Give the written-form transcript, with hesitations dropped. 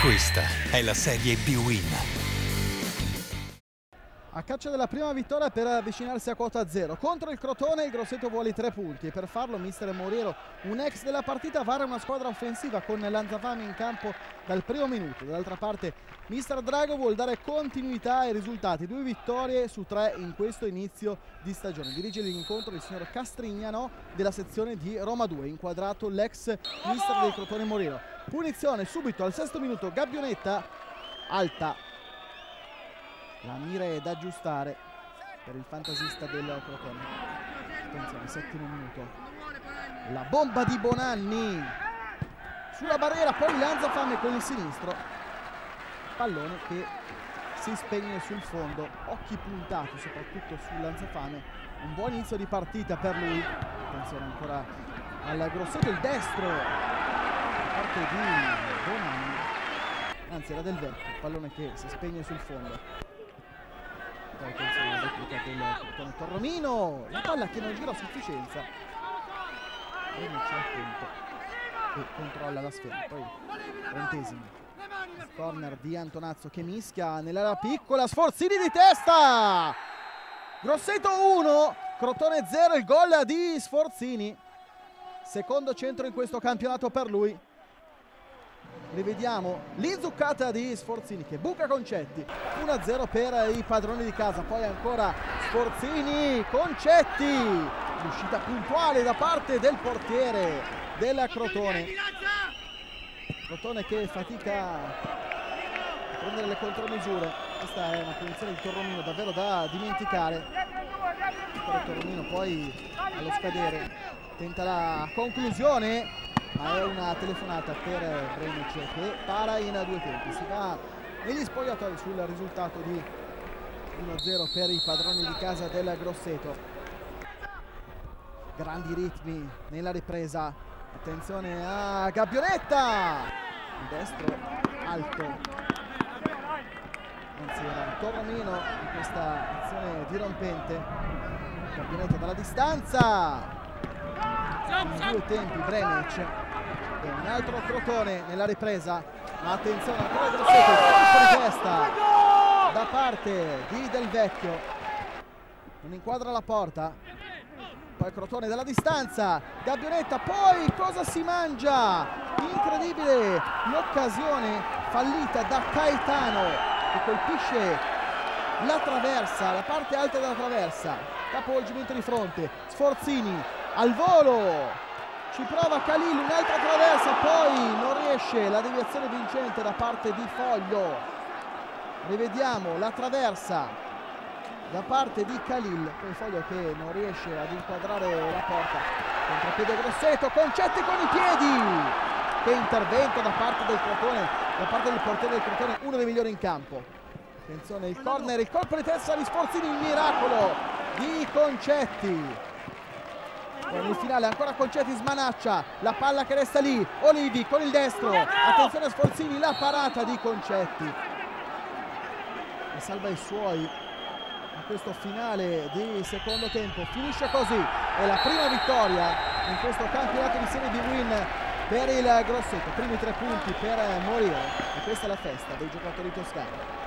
Questa è la Serie B-Win. A caccia della prima vittoria per avvicinarsi a quota zero. Contro il Crotone il Grosseto vuole i 3 punti e per farlo mister Moriero, un ex della partita, vara una squadra offensiva con Lanzafame in campo dal primo minuto. Dall'altra parte mister Drago vuol dare continuità ai risultati, 2 vittorie su 3 in questo inizio di stagione. Dirige l'incontro il signor Castrignano della sezione di Roma 2, inquadrato l'ex mister del Crotone Moriero. Punizione subito al 6° minuto, Gabbionetta alta. La mira è da aggiustare per il fantasista del Crotone. Attenzione, 7° minuto. La bomba di Bonanni sulla barriera, poi Lanzafame con il sinistro. Pallone che si spegne sul fondo. Occhi puntati soprattutto su Lanzafame. Un buon inizio di partita per lui. Attenzione ancora al Grosseto, il destro da parte di Bonanni. Anzi, era del Vecchio. Pallone che si spegne sul fondo. Poi attenzione alla replica del Torromino, la palla che non gira a sufficienza e non c'è attento e controlla la sfera. Poi 20°, il corner di Antonazzo che mischia nell'area piccola, Sforzini di testa, Grosseto 1 Crotone 0, il gol di Sforzini, secondo centro in questo campionato per lui. Rivediamo l'inzuccata di Sforzini che buca Concetti. 1-0 per i padroni di casa. Poi ancora Sforzini, Concetti, l'uscita puntuale da parte del portiere della Crotone. Crotone che fatica a prendere le contromisure. Questa è una punizione di Torromino davvero da dimenticare. Torromino poi allo scadere tenta la conclusione, ma è una telefonata per Brenic che para in 2 tempi. Si va negli spogliatoi sul risultato di 1-0 per i padroni di casa del Grosseto. Grandi ritmi nella ripresa. Attenzione a Gabbionetta, il destro alto. Anzi, era Torromino in questa azione dirompente. Gabbionetta dalla distanza. In 2 tempi Brenic e un altro Crotone nella ripresa, ma attenzione ancora Grosseto, colpo di testa da parte di Del Vecchio, non inquadra la porta. Poi Crotone dalla distanza, Gabbionetta, poi cosa si mangia? Incredibile l'occasione fallita da Caetano che colpisce la traversa, la parte alta della traversa, capovolgimento di fronte, Sforzini al volo, ci prova Khalil, un'altra traversa, poi non riesce la deviazione vincente da parte di Foglio. Rivediamo la traversa da parte di Khalil, poi Foglio che non riesce ad inquadrare la porta. Contropiede Grosseto, Concetti con i piedi. Che intervento da parte del Crotone, da parte del portiere del Crotone, uno dei migliori in campo. Attenzione il corner, il colpo di testa di Sforzini, il miracolo di Concetti. Nel finale ancora Concetti smanaccia la palla che resta lì, Olivi con il destro, attenzione a Sforzini, la parata di Concetti e salva i suoi in questo finale di secondo tempo. Finisce così, è la prima vittoria in questo campionato di Serie B-Win per il Grosseto, primi 3 punti per Moriero e questa è la festa dei giocatori toscani.